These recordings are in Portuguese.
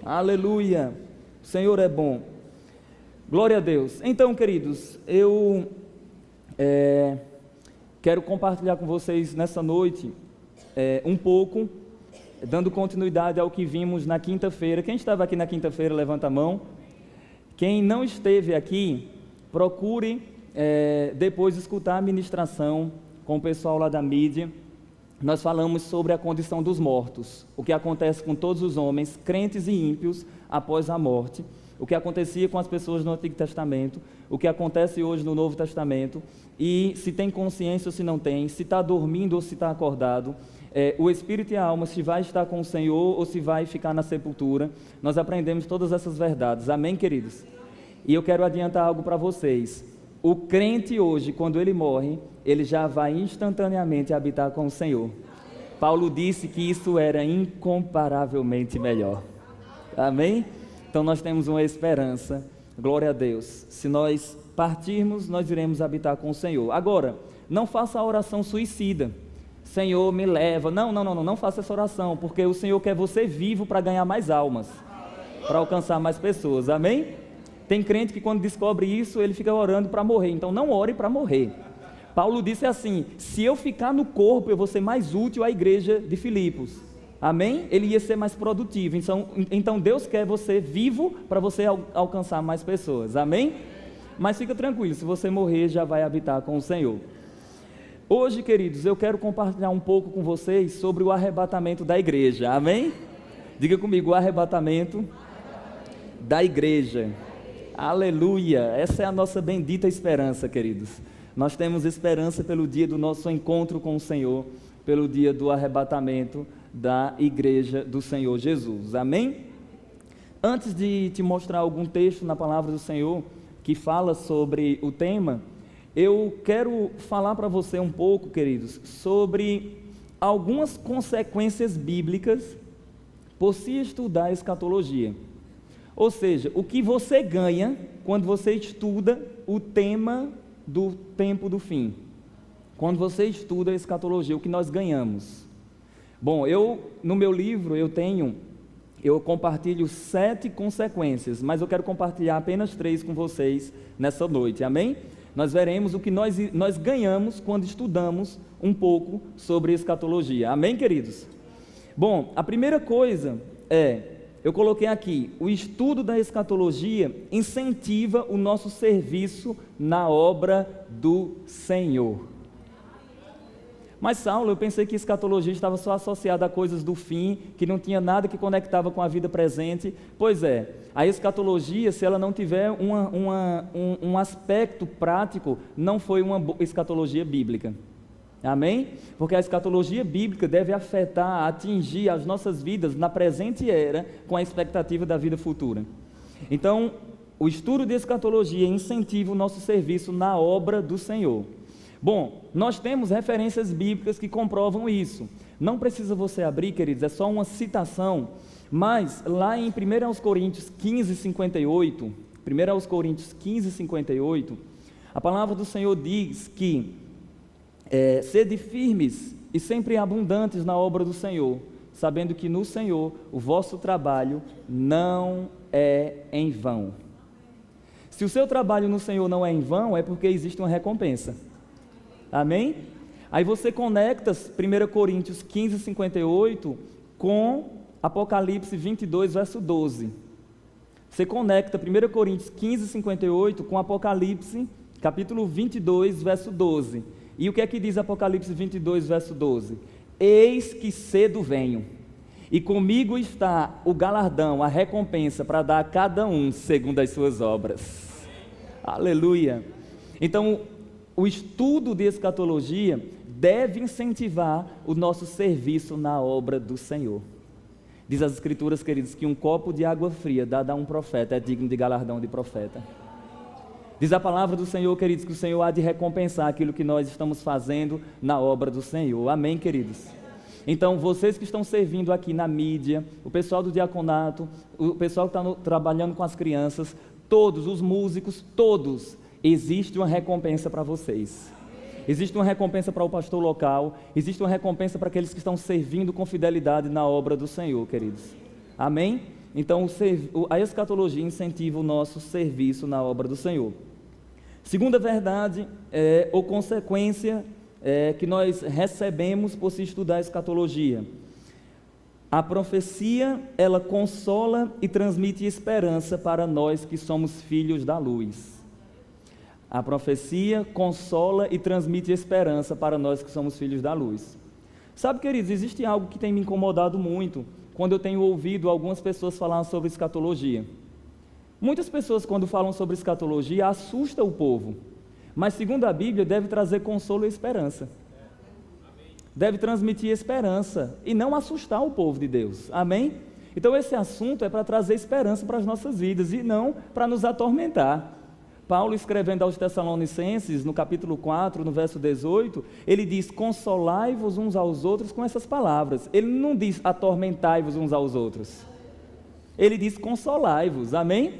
Aleluia. O Senhor é bom. Glória a Deus. Então, queridos, eu quero compartilhar com vocês nessa noite um pouco, dando continuidade ao que vimos na quinta-feira. Quem estava aqui na quinta-feira, levanta a mão. Quem não esteve aqui, procure depois escutar a ministração com o pessoal lá da mídia. Nós falamos sobre a condição dos mortos, o que acontece com todos os homens, crentes e ímpios, após a morte, o que acontecia com as pessoas no Antigo Testamento, o que acontece hoje no Novo Testamento, e se tem consciência ou se não tem, se está dormindo ou se está acordado, o espírito e a alma, se vai estar com o Senhor ou se vai ficar na sepultura. Nós aprendemos todas essas verdades, amém, queridos? E eu quero adiantar algo para vocês. O crente hoje, quando ele morre, ele já vai instantaneamente habitar com o Senhor. Paulo disse que isso era incomparavelmente melhor. Amém? Então nós temos uma esperança, glória a Deus. Se nós partirmos, nós iremos habitar com o Senhor. Agora, não faça a oração suicida. Senhor, me leva. Não faça essa oração, porque o Senhor quer você vivo para ganhar mais almas, para alcançar mais pessoas. Amém? Tem crente que quando descobre isso, ele fica orando para morrer. Então não ore para morrer. Paulo disse assim: se eu ficar no corpo, eu vou ser mais útil à igreja de Filipos. Amém? Ele ia ser mais produtivo. Então Deus quer você vivo para você alcançar mais pessoas. Amém? Mas fica tranquilo, se você morrer, já vai habitar com o Senhor. Hoje, queridos, eu quero compartilhar um pouco com vocês sobre o arrebatamento da igreja. Amém? Diga comigo, o arrebatamento da igreja. Aleluia, essa é a nossa bendita esperança, queridos. Nós temos esperança pelo dia do nosso encontro com o Senhor, pelo dia do arrebatamento da igreja do Senhor Jesus, amém? Antes de te mostrar algum texto na palavra do Senhor que fala sobre o tema, eu quero falar para você um pouco, queridos, sobre algumas consequências bíblicas por se estudar a escatologia. Ou seja, o que você ganha quando você estuda o tema do tempo do fim. Quando você estuda a escatologia, o que nós ganhamos. Bom, no meu livro eu compartilho 7 consequências, mas eu quero compartilhar apenas 3 com vocês nessa noite, amém? Nós veremos o que nós ganhamos quando estudamos um pouco sobre escatologia, amém, queridos? Bom, a primeira coisa eu coloquei aqui, o estudo da escatologia incentiva o nosso serviço na obra do Senhor. Mas Saulo, eu pensei que escatologia estava só associada a coisas do fim, que não tinha nada que conectava com a vida presente. Pois é, a escatologia, se ela não tiver um aspecto prático, não foi uma escatologia bíblica. Amém? Porque a escatologia bíblica deve afetar, atingir as nossas vidas na presente era, com a expectativa da vida futura. Então, o estudo de escatologia incentiva o nosso serviço na obra do Senhor. Bom, nós temos referências bíblicas que comprovam isso. Não precisa você abrir, queridos, é só uma citação, mas lá em 1 Coríntios 15, 58, 1 Coríntios 15, 58, a palavra do Senhor diz que sede firmes e sempre abundantes na obra do Senhor, sabendo que no Senhor o vosso trabalho não é em vão. Se o seu trabalho no Senhor não é em vão, é porque existe uma recompensa. Amém? Aí você conecta 1 Coríntios 15, 58 com Apocalipse 22, verso 12. Você conecta 1 Coríntios 15, 58 com Apocalipse, capítulo 22, verso 12. E o que é que diz Apocalipse 22, verso 12? Eis que cedo venho, e comigo está o galardão, a recompensa, para dar a cada um segundo as suas obras. Aleluia! Então, o estudo de escatologia deve incentivar o nosso serviço na obra do Senhor. Diz as Escrituras, queridos, que um copo de água fria dado a um profeta é digno de galardão de profeta. Diz a palavra do Senhor, queridos, que o Senhor há de recompensar aquilo que nós estamos fazendo na obra do Senhor. Amém, queridos? Então, vocês que estão servindo aqui na mídia, o pessoal do diaconato, o pessoal que está trabalhando com as crianças, todos, os músicos, todos, existe uma recompensa para vocês. Existe uma recompensa para o pastor local, existe uma recompensa para aqueles que estão servindo com fidelidade na obra do Senhor, queridos. Amém? Então, a escatologia incentiva o nosso serviço na obra do Senhor. Segunda verdade, ou consequência, que nós recebemos por se estudar a escatologia. A profecia, ela consola e transmite esperança para nós que somos filhos da luz. A profecia consola e transmite esperança para nós que somos filhos da luz. Sabe, queridos, existe algo que tem me incomodado muito quando eu tenho ouvido algumas pessoas falar sobre escatologia. Muitas pessoas, quando falam sobre escatologia, assustam o povo, mas segundo a Bíblia, deve trazer consolo e esperança. Deve transmitir esperança e não assustar o povo de Deus. Amém? Então esse assunto é para trazer esperança para as nossas vidas e não para nos atormentar. Paulo, escrevendo aos Tessalonicenses, no capítulo 4, no verso 18, ele diz: consolai-vos uns aos outros com essas palavras. Ele não diz atormentai-vos uns aos outros. Ele diz consolai-vos. Amém?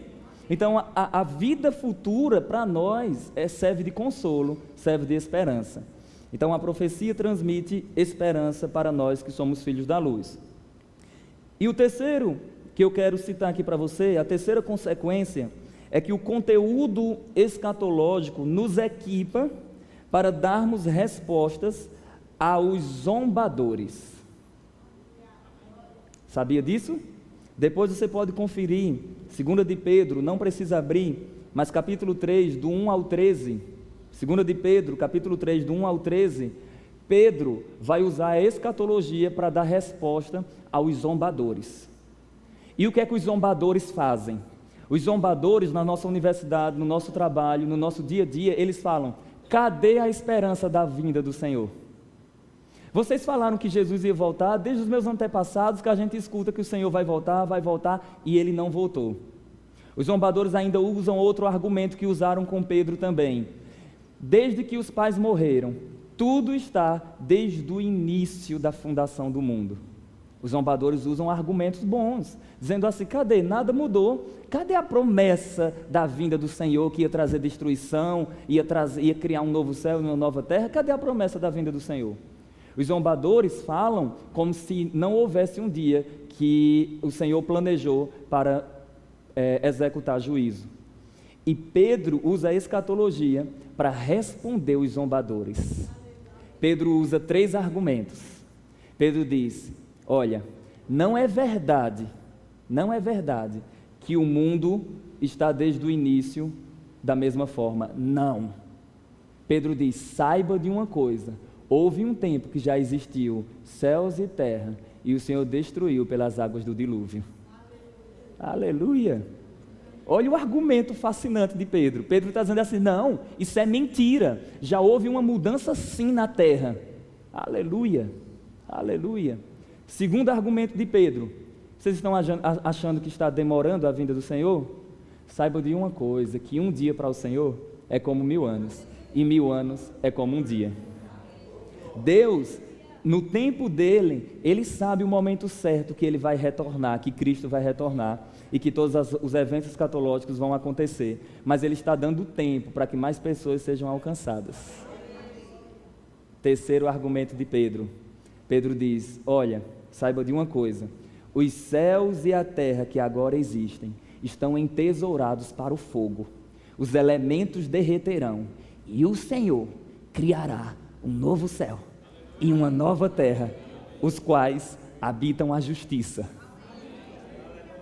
Então a vida futura para nós serve de consolo, serve de esperança. Então a profecia transmite esperança para nós que somos filhos da luz. E o terceiro que eu quero citar aqui para você, a terceira consequência, é que o conteúdo escatológico nos equipa para darmos respostas aos zombadores. Sabia disso? Depois você pode conferir, 2 de Pedro, não precisa abrir, mas capítulo 3, do 1 ao 13, 2 de Pedro, capítulo 3, do 1 ao 13, Pedro vai usar a escatologia para dar resposta aos zombadores. E o que é que os zombadores fazem? Os zombadores na nossa universidade, no nosso trabalho, no nosso dia a dia, eles falam: cadê a esperança da vinda do Senhor? Vocês falaram que Jesus ia voltar, desde os meus antepassados que a gente escuta que o Senhor vai voltar, e Ele não voltou. Os zombadores ainda usam outro argumento que usaram com Pedro também. Desde que os pais morreram, tudo está desde o início da fundação do mundo. Os zombadores usam argumentos bons, dizendo assim: cadê? Nada mudou. Cadê a promessa da vinda do Senhor que ia trazer destruição, ia criar um novo céu e uma nova terra? Cadê a promessa da vinda do Senhor? Os zombadores falam como se não houvesse um dia que o Senhor planejou para executar juízo. E Pedro usa a escatologia para responder os zombadores. Pedro usa 3 argumentos. Pedro diz: olha, não é verdade que o mundo está desde o início da mesma forma. Não. Pedro diz: saiba de uma coisa, houve um tempo que já existiu céus e terra, e o Senhor destruiu pelas águas do dilúvio. Aleluia! Olha o argumento fascinante de Pedro. Pedro está dizendo assim: não, isso é mentira, já houve uma mudança sim na terra. Aleluia, aleluia. Segundo argumento de Pedro: vocês estão achando que está demorando a vinda do Senhor? Saiba de uma coisa, que um dia para o Senhor é como 1000 anos, e 1000 anos é como um dia. Deus, no tempo dele, Ele sabe o momento certo que Ele vai retornar, que Cristo vai retornar, e que todos os eventos escatológicos vão acontecer, mas Ele está dando tempo para que mais pessoas sejam alcançadas. Terceiro argumento de Pedro. Pedro diz: olha, saiba de uma coisa, os céus e a terra que agora existem estão entesourados para o fogo, os elementos derreterão, e o Senhor criará um novo céu e uma nova terra, os quais habitam a justiça.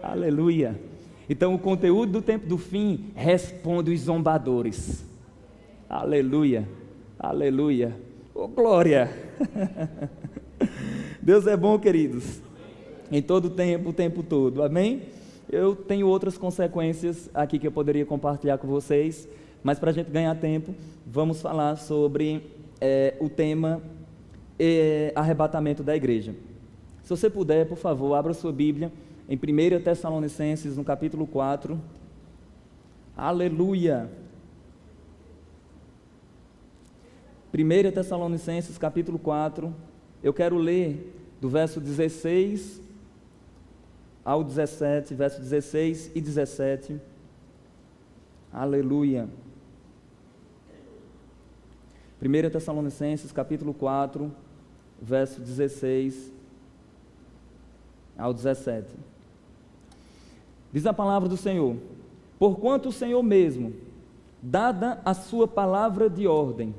Aleluia. Então o conteúdo do tempo do fim responde os zombadores. Aleluia, aleluia, oh glória. Deus é bom, queridos, em todo tempo, o tempo todo, amém? Eu tenho outras consequências aqui que eu poderia compartilhar com vocês, mas para a gente ganhar tempo, vamos falar sobre o tema arrebatamento da igreja. Se você puder, por favor, abra sua Bíblia em 1 Tessalonicenses, no capítulo 4. Aleluia! 1 Tessalonicenses, capítulo 4, eu quero ler do verso 16 ao 17, verso 16 e 17. Aleluia! 1 Tessalonicenses, capítulo 4, verso 16 ao 17. Diz a palavra do Senhor: porquanto o Senhor mesmo, dada a sua palavra de ordem,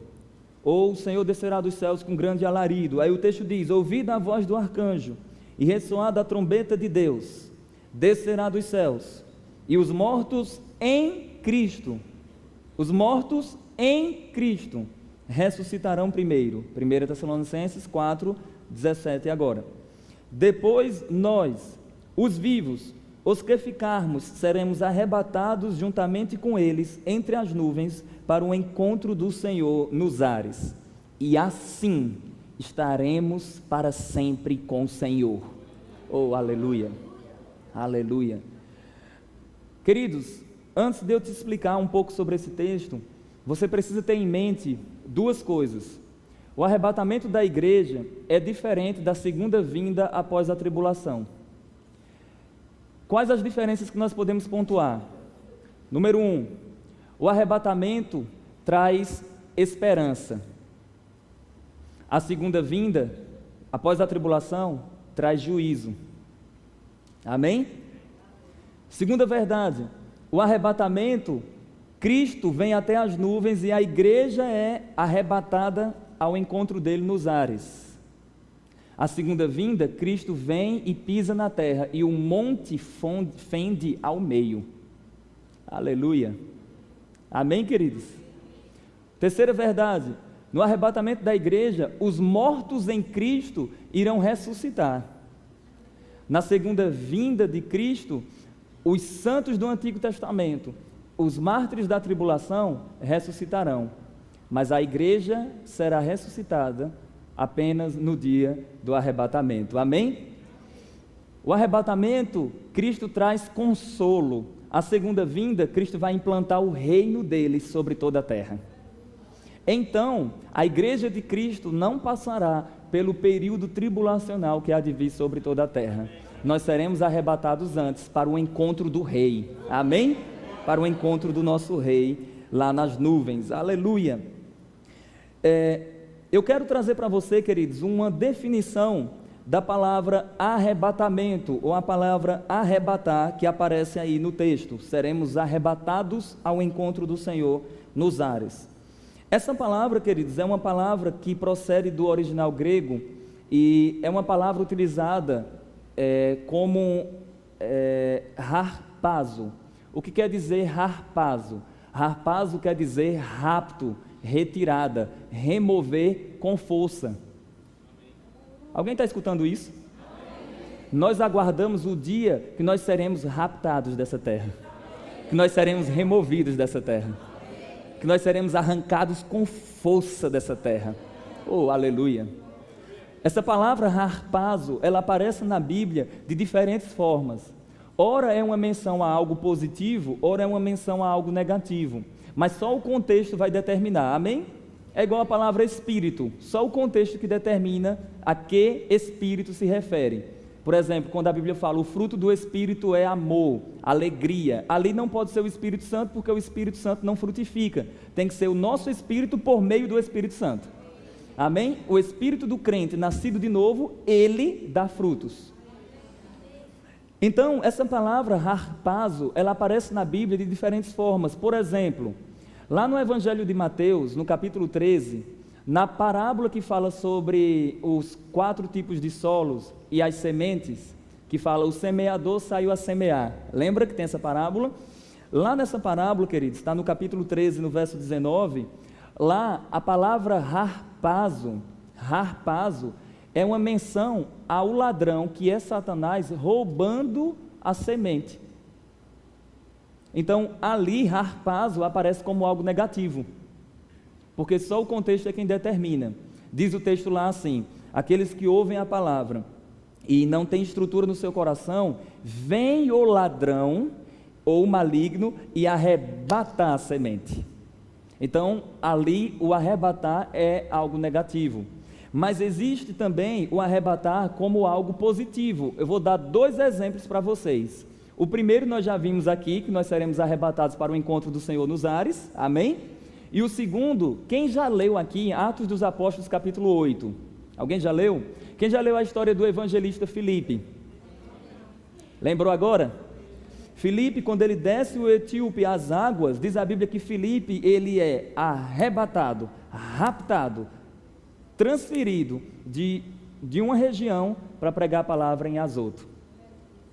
ou o Senhor descerá dos céus com grande alarido. Aí o texto diz: ouvida a voz do arcanjo, e ressoada a trombeta de Deus, descerá dos céus, e os mortos em Cristo, ressuscitarão primeiro. 1 Tessalonicenses 4, 17 agora. Depois nós, os vivos, os que ficarmos, seremos arrebatados juntamente com eles entre as nuvens para o encontro do Senhor nos ares. E assim estaremos para sempre com o Senhor. Oh, aleluia! Aleluia! Queridos, antes de eu te explicar um pouco sobre esse texto, você precisa ter em mente duas coisas. O arrebatamento da igreja é diferente da segunda vinda após a tribulação. Quais as diferenças que nós podemos pontuar? Número 1, o arrebatamento traz esperança. A segunda vinda, após a tribulação, traz juízo. Amém? Segunda verdade, o arrebatamento, Cristo vem até as nuvens e a igreja é arrebatada ao encontro dele nos ares. A segunda vinda, Cristo vem e pisa na terra e o monte fende ao meio. Aleluia. Amém, queridos? Terceira verdade, no arrebatamento da igreja, os mortos em Cristo irão ressuscitar. Na segunda vinda de Cristo, os santos do Antigo Testamento, os mártires da tribulação ressuscitarão, mas a igreja será ressuscitada apenas no dia do arrebatamento. Amém? O arrebatamento, Cristo traz consolo. A segunda vinda, Cristo vai implantar o reino dele sobre toda a terra. Então, a igreja de Cristo não passará pelo período tribulacional que há de vir sobre toda a terra. Nós seremos arrebatados antes para o encontro do rei. Amém? Para o encontro do nosso rei lá nas nuvens. Aleluia! Eu quero trazer para você, queridos, uma definição da palavra arrebatamento, ou a palavra arrebatar, que aparece aí no texto. Seremos arrebatados ao encontro do Senhor nos ares. Essa palavra, queridos, é uma palavra que procede do original grego e é uma palavra utilizada como harpazo. O que quer dizer harpazo? Harpazo quer dizer rapto, retirada, remover com força. Alguém está escutando isso? Nós aguardamos o dia que nós seremos raptados dessa terra, que nós seremos removidos dessa terra, que nós seremos arrancados com força dessa terra. Oh, aleluia! Essa palavra harpazo, ela aparece na Bíblia de diferentes formas. Ora é uma menção a algo positivo, ora é uma menção a algo negativo. Mas só o contexto vai determinar, amém? É igual a palavra espírito, só o contexto que determina a que espírito se refere. Por exemplo, quando a Bíblia fala, o fruto do Espírito é amor, alegria. Ali não pode ser o Espírito Santo, porque o Espírito Santo não frutifica. Tem que ser o nosso Espírito por meio do Espírito Santo. Amém? O Espírito do crente, nascido de novo, ele dá frutos. Então, essa palavra harpazo, ela aparece na Bíblia de diferentes formas. Por exemplo, lá no Evangelho de Mateus, no capítulo 13, na parábola que fala sobre os 4 tipos de solos e as sementes, que fala o semeador saiu a semear. Lembra que tem essa parábola? Lá nessa parábola, queridos, está no capítulo 13, no verso 19, lá a palavra harpazo é uma menção ao ladrão, que é Satanás, roubando a semente. Então, ali, harpazo aparece como algo negativo, porque só o contexto é quem determina. Diz o texto lá assim: aqueles que ouvem a palavra e não têm estrutura no seu coração, vem o ladrão ou o maligno e arrebatar a semente. Então, ali o arrebatar é algo negativo. Mas existe também o arrebatar como algo positivo. Eu vou dar 2 exemplos para vocês. O primeiro nós já vimos aqui, que nós seremos arrebatados para o encontro do Senhor nos ares, amém? E o segundo, quem já leu aqui Atos dos Apóstolos capítulo 8? Alguém já leu? Quem já leu a história do evangelista Filipe? Lembrou agora? Filipe, quando ele desce o etíope às águas, diz a Bíblia que Filipe, ele é arrebatado, raptado, transferido de uma região para pregar a palavra em Azoto.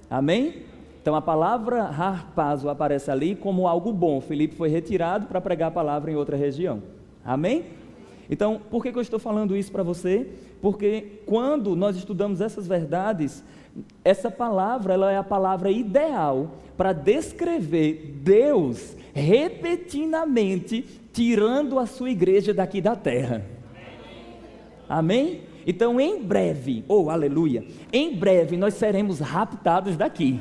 Amém? Então a palavra harpazo aparece ali como algo bom. Filipe foi retirado para pregar a palavra em outra região. Amém? Então, por que eu estou falando isso para você? Porque quando nós estudamos essas verdades, essa palavra, ela é a palavra ideal para descrever Deus repetidamente tirando a sua igreja daqui da terra. Amém? Então, em breve, aleluia, em breve nós seremos raptados daqui.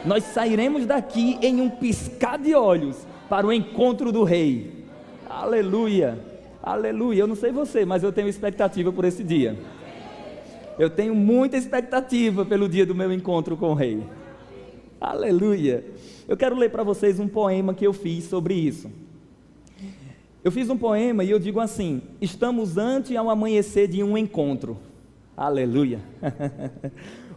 Nós sairemos daqui em um piscar de olhos para o encontro do Rei. Aleluia, aleluia. Eu não sei você, mas eu tenho expectativa por esse dia. Eu tenho muita expectativa pelo dia do meu encontro com o Rei. Aleluia. Eu quero ler para vocês um poema que eu fiz sobre isso. Eu fiz um poema e eu digo assim: estamos ante ao amanhecer de um encontro. Aleluia.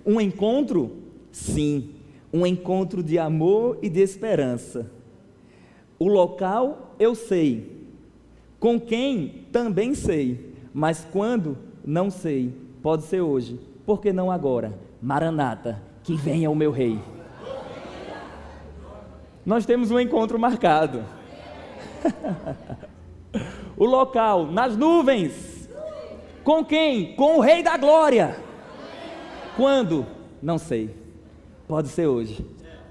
Um encontro? Sim. Um encontro de amor e de esperança. O local eu sei. Com quem também sei. Mas quando? Não sei. Pode ser hoje. Por que não agora? Maranata, que venha o meu Rei. Nós temos um encontro marcado. O local, nas nuvens. Com quem? Com o Rei da Glória. Quando? Não sei. Pode ser hoje.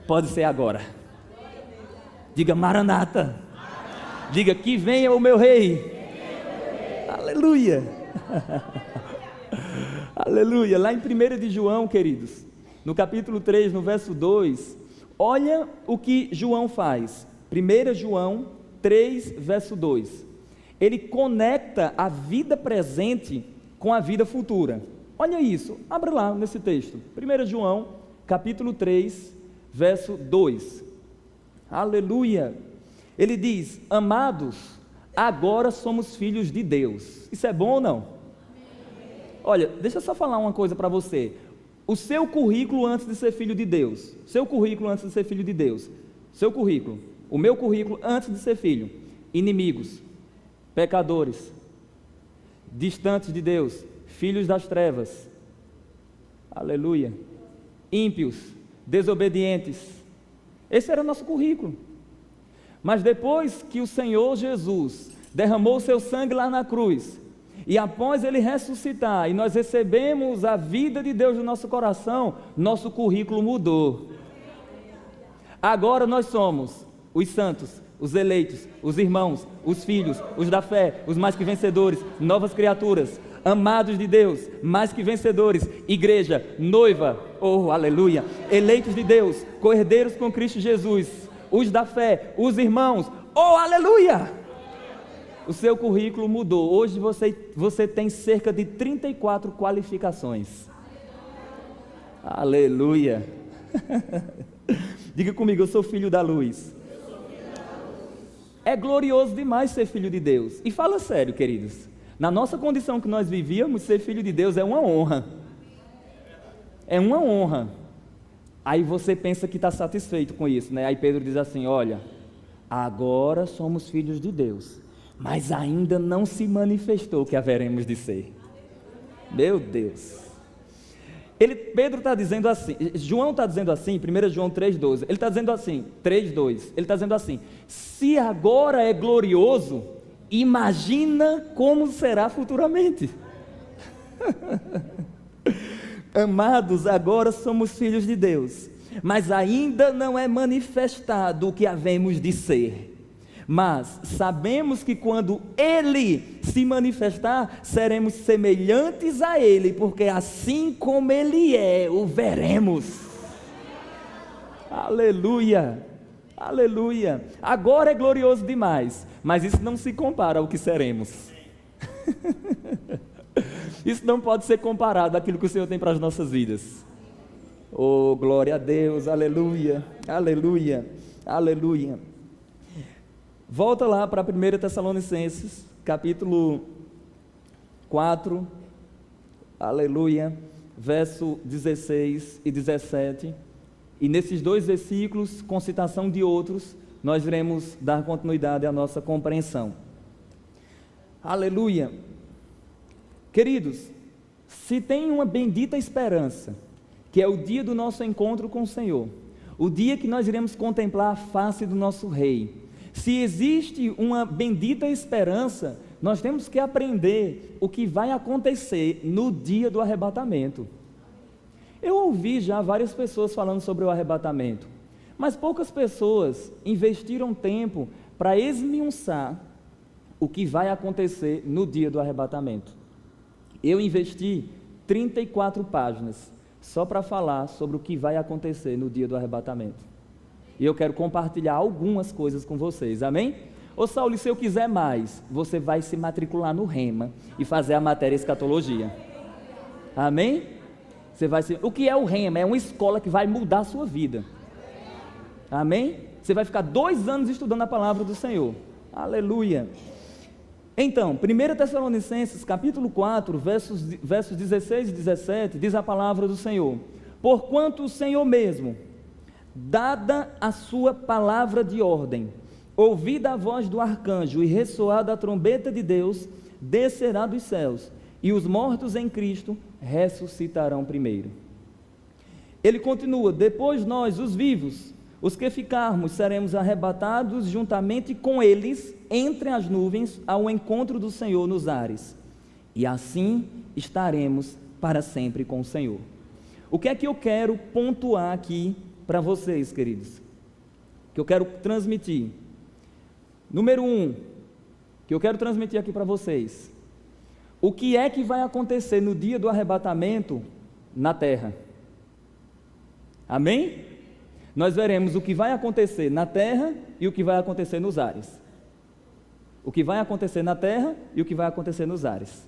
Pode ser agora. Diga Maranata. Diga que venha o meu Rei. Aleluia. Aleluia. Lá em 1 de João, queridos, no capítulo 3, no verso 2, olha o que João faz. 1 João 3, verso 2. Ele conecta a vida presente com a vida futura. Olha isso, abre lá nesse texto. 1 João, capítulo 3, verso 2. Aleluia. Ele diz: amados, agora somos filhos de Deus. Isso é bom ou não? Olha, deixa eu só falar uma coisa para você. O seu currículo antes de ser filho de Deus. Seu currículo antes de ser filho de Deus. Seu currículo. O meu currículo antes de ser filho. Inimigos, pecadores, distantes de Deus, filhos das trevas. Aleluia. Ímpios, desobedientes. Esse era o nosso currículo. Mas depois que o Senhor Jesus derramou o seu sangue lá na cruz, e após ele ressuscitar, e nós recebemos a vida de Deus no nosso coração, nosso currículo mudou. Agora nós somos os santos, os eleitos, os irmãos, os filhos, os da fé, os mais que vencedores, novas criaturas, amados de Deus, mais que vencedores, igreja, noiva, aleluia, eleitos de Deus, co-herdeiros com Cristo Jesus, os da fé, os irmãos, aleluia! O seu currículo mudou. Hoje você tem cerca de 34 qualificações. Aleluia. Diga comigo, eu sou filho da luz. É glorioso demais ser filho de Deus. E fala sério, queridos. Na nossa condição que nós vivíamos, ser filho de Deus é uma honra. É uma honra. Aí você pensa que está satisfeito com isso, né? Aí Pedro diz assim: olha, agora somos filhos de Deus, mas ainda não se manifestou que haveremos de ser. Meu Deus. Pedro está dizendo assim, João está dizendo assim, 1 João 3,12, ele está dizendo assim, 3,2, ele está dizendo assim: se agora é glorioso, imagina como será futuramente. Amados, agora somos filhos de Deus, mas ainda não é manifestado o que havemos de ser. Mas sabemos que quando Ele se manifestar, seremos semelhantes a Ele, porque assim como Ele é, o veremos. Aleluia, aleluia. Agora é glorioso demais, mas isso não se compara ao que seremos. Isso não pode ser comparado àquilo que o Senhor tem para as nossas vidas. Oh, glória a Deus, aleluia, aleluia, aleluia. Volta lá para 1 Tessalonicenses, capítulo 4, aleluia, verso 16 e 17. E nesses 2 versículos, com citação de outros, nós iremos dar continuidade à nossa compreensão. Aleluia! Queridos, se tem uma bendita esperança, que é o dia do nosso encontro com o Senhor, o dia que nós iremos contemplar a face do nosso Rei, se existe uma bendita esperança, nós temos que aprender o que vai acontecer no dia do arrebatamento. Eu ouvi já várias pessoas falando sobre o arrebatamento, mas poucas pessoas investiram tempo para esmiuçar o que vai acontecer no dia do arrebatamento. Eu investi 34 páginas só para falar sobre o que vai acontecer no dia do arrebatamento. E eu quero compartilhar algumas coisas com vocês, amém? Ô Saulo, se eu quiser mais, você vai se matricular no Rema e fazer a matéria escatologia. Amém? Você vai se... O que é o Rema? É uma escola que vai mudar a sua vida. Amém? Você vai ficar 2 anos estudando a palavra do Senhor. Aleluia! Então, 1 Tessalonicenses capítulo 4, versos 16 e 17, diz a palavra do Senhor: porquanto o Senhor mesmo, dada a sua palavra de ordem, ouvida a voz do arcanjo e ressoada a trombeta de Deus, descerá dos céus, e os mortos em Cristo ressuscitarão primeiro. Ele continua: depois nós, os vivos, os que ficarmos, seremos arrebatados juntamente com eles entre as nuvens ao encontro do Senhor nos ares, e assim estaremos para sempre com o Senhor. O que é que eu quero pontuar aqui para vocês, queridos? Que eu quero transmitir. Número 1, que eu quero transmitir aqui para vocês: o que é que vai acontecer no dia do arrebatamento na terra? Amém? Nós veremos o que vai acontecer na terra e o que vai acontecer nos ares. O que vai acontecer na terra e o que vai acontecer nos ares.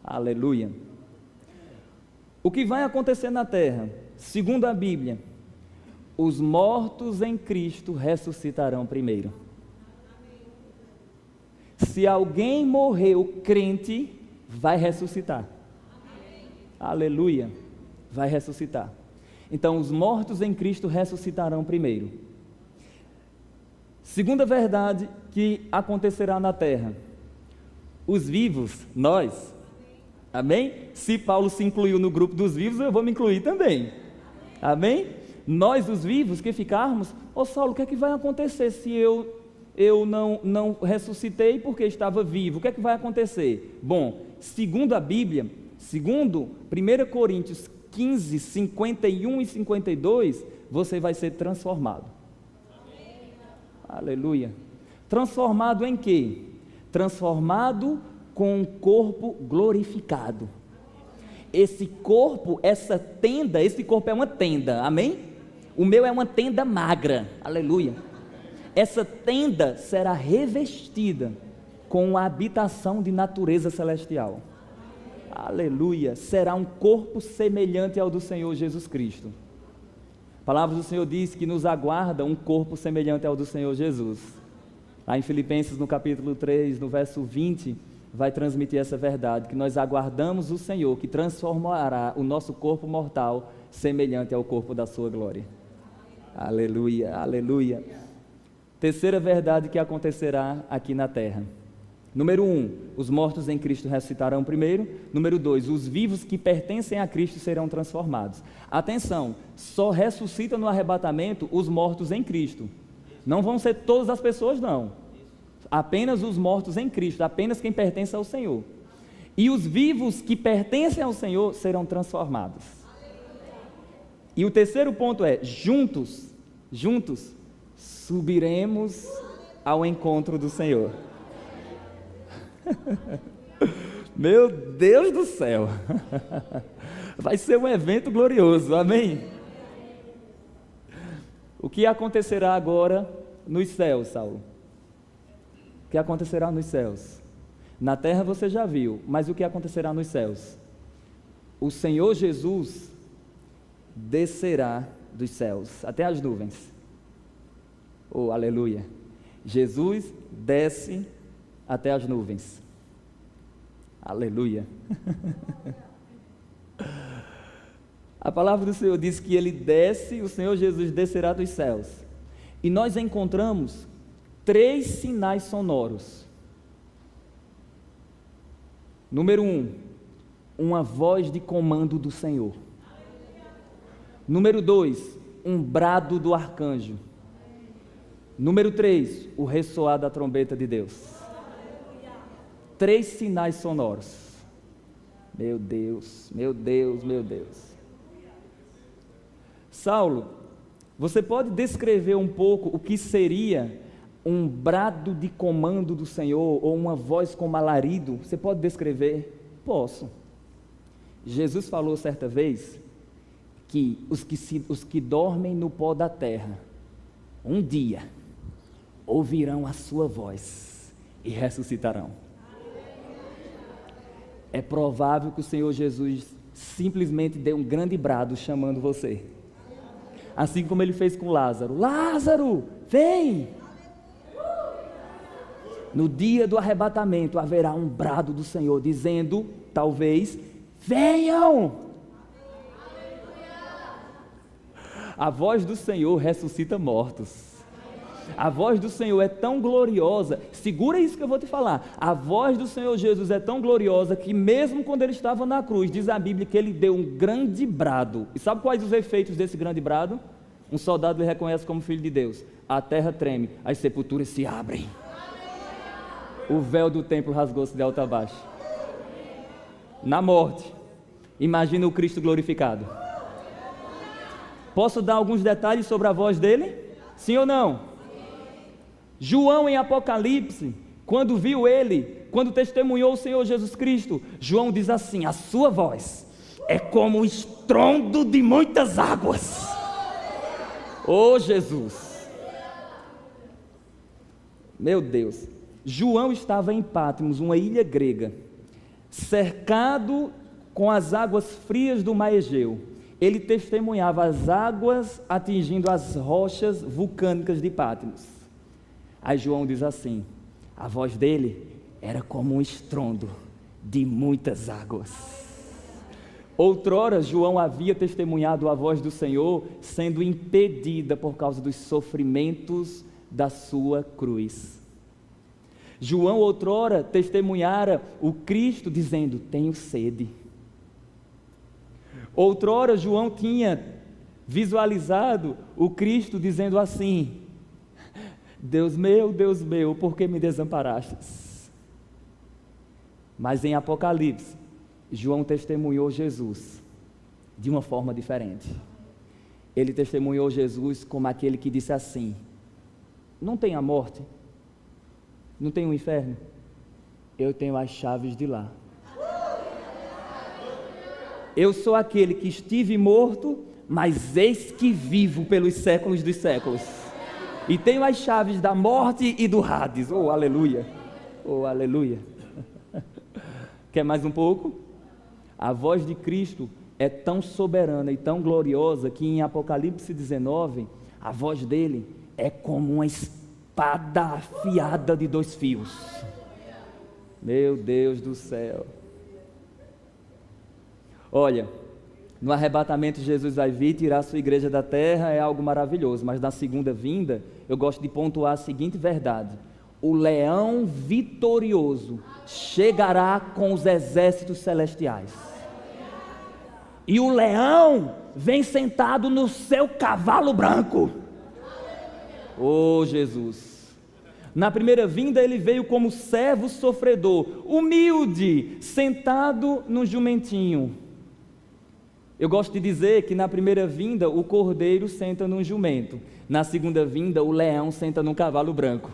Aleluia! O que vai acontecer na terra, segundo a Bíblia, os mortos em Cristo ressuscitarão primeiro. Se alguém morreu crente, vai ressuscitar. Aleluia! Vai ressuscitar. Então, os mortos em Cristo ressuscitarão primeiro. Segunda verdade que acontecerá na terra: os vivos, nós, amém? Se Paulo se incluiu no grupo dos vivos, eu vou me incluir também, amém? Nós, os vivos que ficarmos, ô Saulo, o que é que vai acontecer se eu não ressuscitei porque estava vivo? O que é que vai acontecer? Bom, segundo a Bíblia, segundo 1 Coríntios 15, 51 e 52, você vai ser transformado. Aleluia! Transformado em quê? Transformado com um corpo glorificado. Esse corpo, essa tenda, esse corpo é uma tenda, amém? O meu é uma tenda magra, aleluia. Essa tenda será revestida com a habitação de natureza celestial. Aleluia! Será um corpo semelhante ao do Senhor Jesus Cristo. A palavra do Senhor diz que nos aguarda um corpo semelhante ao do Senhor Jesus. Lá em Filipenses, no capítulo 3, no verso 20, vai transmitir essa verdade, que nós aguardamos o Senhor, que transformará o nosso corpo mortal semelhante ao corpo da sua glória. Aleluia, aleluia. Terceira verdade que acontecerá aqui na terra. Número 1, os mortos em Cristo ressuscitarão primeiro. Número 2, os vivos que pertencem a Cristo serão transformados. Atenção, só ressuscita no arrebatamento os mortos em Cristo. Não vão ser todas as pessoas, não. Apenas os mortos em Cristo, apenas quem pertence ao Senhor. E os vivos que pertencem ao Senhor serão transformados. E o terceiro ponto é: juntos, subiremos ao encontro do Senhor. Meu Deus do céu! Vai ser um evento glorioso, amém? O que acontecerá agora nos céus, Saulo? O que acontecerá nos céus? Na terra você já viu, mas o que acontecerá nos céus? O Senhor Jesus descerá dos céus até as nuvens. Oh, aleluia! Jesus desce até as nuvens. Aleluia! A palavra do Senhor diz que ele desce, o Senhor Jesus descerá dos céus. E nós encontramos 3 sinais sonoros. Número 1, uma voz de comando do Senhor. Número 2, um brado do arcanjo. Número 3, o ressoar da trombeta de Deus. 3 sinais sonoros. Meu Deus, meu Deus, meu Deus. Saulo, você pode descrever um pouco o que seria um brado de comando do Senhor, ou uma voz como alarido? Você pode descrever? Posso. Jesus falou certa vez que os que dormem no pó da terra, um dia, ouvirão a sua voz e ressuscitarão. É provável que o Senhor Jesus simplesmente dê um grande brado chamando você. Assim como ele fez com Lázaro. Lázaro, vem! No dia do arrebatamento haverá um brado do Senhor dizendo, talvez, venham! A voz do Senhor ressuscita mortos. A voz do Senhor é tão gloriosa, segura isso que eu vou te falar, a voz do Senhor Jesus é tão gloriosa que mesmo quando ele estava na cruz, diz a Bíblia que ele deu um grande brado. E sabe quais os efeitos desse grande brado? Um soldado lhe reconhece como filho de Deus, a terra treme, as sepulturas se abrem, o véu do templo rasgou-se de alto a baixo. Na morte, imagina o Cristo glorificado. Posso dar alguns detalhes sobre a voz dele? Sim ou não? João em Apocalipse, quando viu ele, quando testemunhou o Senhor Jesus Cristo, João diz assim, a sua voz é como o estrondo de muitas águas. Oh Jesus, meu Deus, João estava em Patmos, uma ilha grega, cercado com as águas frias do mar Egeu. Ele testemunhava as águas atingindo as rochas vulcânicas de Patmos. Aí João diz assim, a voz dele era como um estrondo de muitas águas. Outrora João havia testemunhado a voz do Senhor sendo impedida por causa dos sofrimentos da sua cruz. João outrora testemunhara o Cristo dizendo, tenho sede. Outrora João tinha visualizado o Cristo dizendo assim, Deus meu, por que me desamparastes? Mas em Apocalipse, João testemunhou Jesus de uma forma diferente. Ele testemunhou Jesus como aquele que disse assim, não tem a morte, não tem o inferno, eu tenho as chaves de lá. Eu sou aquele que estive morto, mas eis que vivo pelos séculos dos séculos. E tenho as chaves da morte e do Hades. Oh, aleluia. Oh, aleluia. Quer mais um pouco? A voz de Cristo é tão soberana e tão gloriosa que em Apocalipse 19, a voz dele é como uma espada afiada de 2 fios. Meu Deus do céu. Olha, no arrebatamento Jesus vai vir tirar a sua igreja da terra, é algo maravilhoso, mas na segunda vinda, eu gosto de pontuar a seguinte verdade, o leão vitorioso chegará com os exércitos celestiais, e o leão vem sentado no seu cavalo branco. Oh Jesus, na primeira vinda ele veio como servo sofredor, humilde, sentado no jumentinho. Eu gosto de dizer que na primeira vinda o cordeiro senta num jumento, na segunda vinda o leão senta num cavalo branco.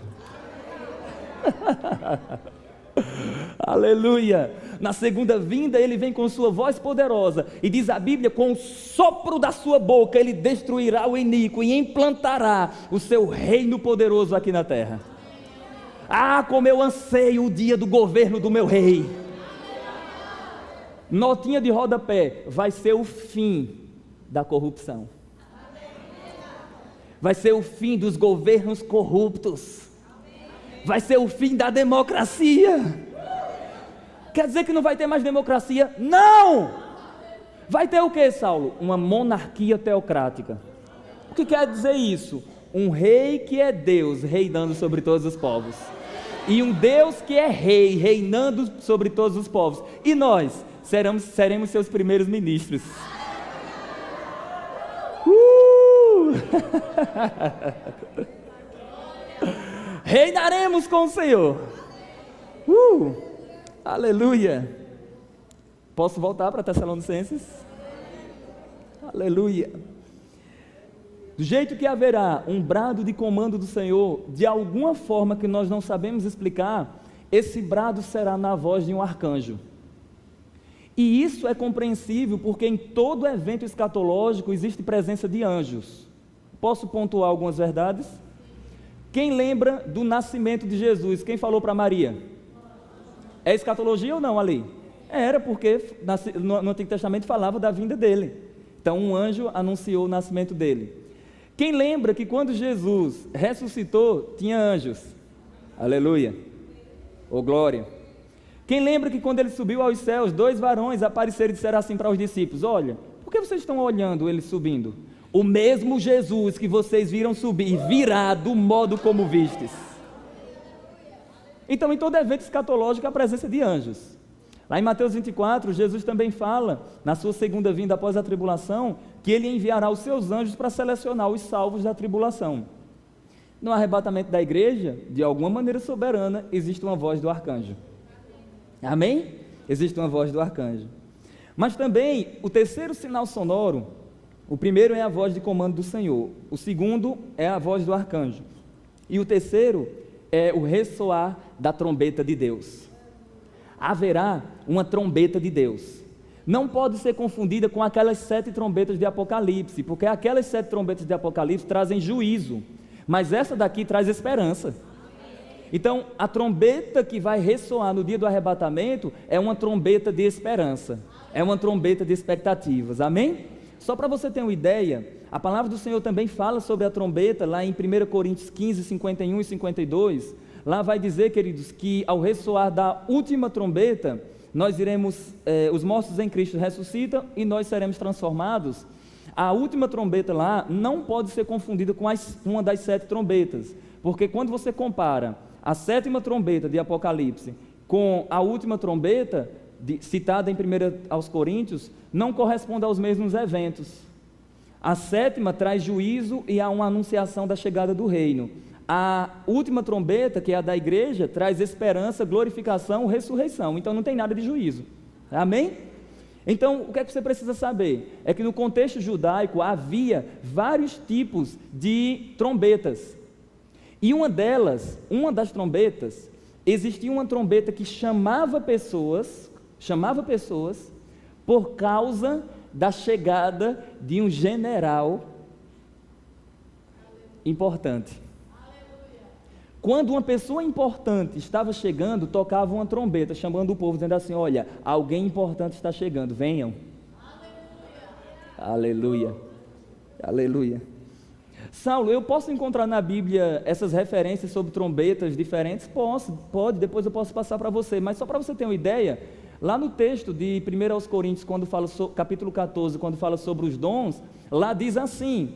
Aleluia! Na segunda vinda ele vem com sua voz poderosa e diz a Bíblia, com o sopro da sua boca ele destruirá o iníquo e implantará o seu reino poderoso aqui na terra. Ah, como eu anseio o dia do governo do meu rei. Notinha de rodapé, vai ser o fim da corrupção. Vai ser o fim dos governos corruptos. Vai ser o fim da democracia. Quer dizer que não vai ter mais democracia? Não! Vai ter o que, Saulo? Uma monarquia teocrática. O que quer dizer isso? Um rei que é Deus, reinando sobre todos os povos. E um Deus que é rei, reinando sobre todos os povos. E nós seremos seus primeiros ministros. Reinaremos com o Senhor. Aleluia. Posso voltar para Tessalonicenses? Aleluia. Do jeito que haverá um brado de comando do Senhor, de alguma forma que nós não sabemos explicar, esse brado será na voz de um arcanjo. E isso é compreensível porque em todo evento escatológico existe presença de anjos. Posso pontuar algumas verdades? Quem lembra do nascimento de Jesus? Quem falou para Maria? É escatologia ou não ali? Era porque no Antigo Testamento falava da vinda dele. Então um anjo anunciou o nascimento dele. Quem lembra que quando Jesus ressuscitou, tinha anjos? Aleluia. Ô glória. Quem lembra que quando ele subiu aos céus, 2 varões apareceram e disseram assim para os discípulos: olha, por que vocês estão olhando ele subindo? O mesmo Jesus que vocês viram subir, virá do modo como vistes. Então em todo evento escatológico há a presença de anjos. Lá em Mateus 24, Jesus também fala, na sua segunda vinda após a tribulação, que ele enviará os seus anjos para selecionar os salvos da tribulação. No arrebatamento da igreja, de alguma maneira soberana, existe uma voz do arcanjo. Amém? Existe uma voz do arcanjo. Mas também, o terceiro sinal sonoro, o primeiro é a voz de comando do Senhor, o segundo é a voz do arcanjo, e o terceiro é o ressoar da trombeta de Deus. Haverá uma trombeta de Deus. Não pode ser confundida com aquelas 7 trombetas de Apocalipse, porque aquelas 7 trombetas de Apocalipse trazem juízo, mas essa daqui traz esperança. Então, a trombeta que vai ressoar no dia do arrebatamento é uma trombeta de esperança, é uma trombeta de expectativas, amém? Só para você ter uma ideia, a palavra do Senhor também fala sobre a trombeta, lá em 1 Coríntios 15, 51 e 52, lá vai dizer, queridos, que ao ressoar da última trombeta, nós iremos, os mortos em Cristo ressuscitam e nós seremos transformados. A última trombeta lá não pode ser confundida com uma das 7 trombetas, porque quando você compara a 7ª trombeta de Apocalipse com a última trombeta, citada em 1 aos Coríntios, não corresponde aos mesmos eventos. A 7ª traz juízo e há uma anunciação da chegada do reino. A última trombeta, que é a da igreja, traz esperança, glorificação, ressurreição. Então não tem nada de juízo. Amém? Então, o que é que você precisa saber? É que no contexto judaico havia vários tipos de trombetas. E uma das trombetas, existia uma trombeta que chamava pessoas por causa da chegada de um general importante. Quando uma pessoa importante estava chegando, tocava uma trombeta, chamando o povo, dizendo assim: olha, alguém importante está chegando, venham. Aleluia. Aleluia. Saulo, eu posso encontrar na Bíblia essas referências sobre trombetas diferentes? Pode, depois eu posso passar para você, mas só para você ter uma ideia, lá no texto de 1 aos Coríntios, quando fala capítulo 14, quando fala sobre os dons, lá diz assim,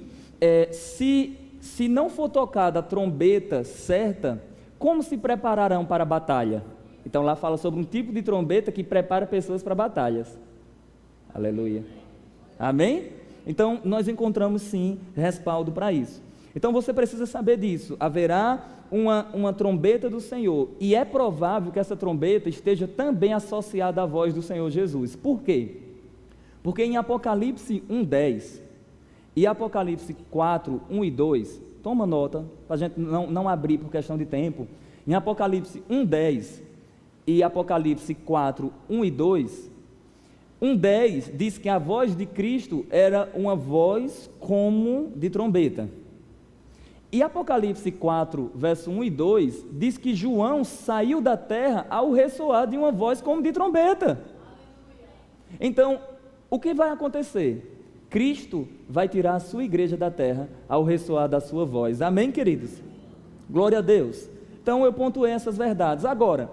se não for tocada a trombeta certa, como se prepararão para a batalha? Então lá fala sobre um tipo de trombeta que prepara pessoas para batalhas. Aleluia. Amém? Então nós encontramos sim respaldo para isso. Então você precisa saber disso. Haverá uma trombeta do Senhor, e é provável que essa trombeta esteja também associada à voz do Senhor Jesus. Por quê? Porque em Apocalipse 1:10 e Apocalipse 4, 1 e 2, toma nota, para a gente não abrir por questão de tempo. Em Apocalipse 1:10 e Apocalipse 4, 1 e 2, 1:10 diz que a voz de Cristo era uma voz como de trombeta. E Apocalipse 4, verso 1 e 2, diz que João saiu da terra ao ressoar de uma voz como de trombeta. Então, o que vai acontecer? Cristo vai tirar a sua igreja da terra ao ressoar da sua voz. Amém, queridos? Glória a Deus. Então, eu pontuei essas verdades. Agora,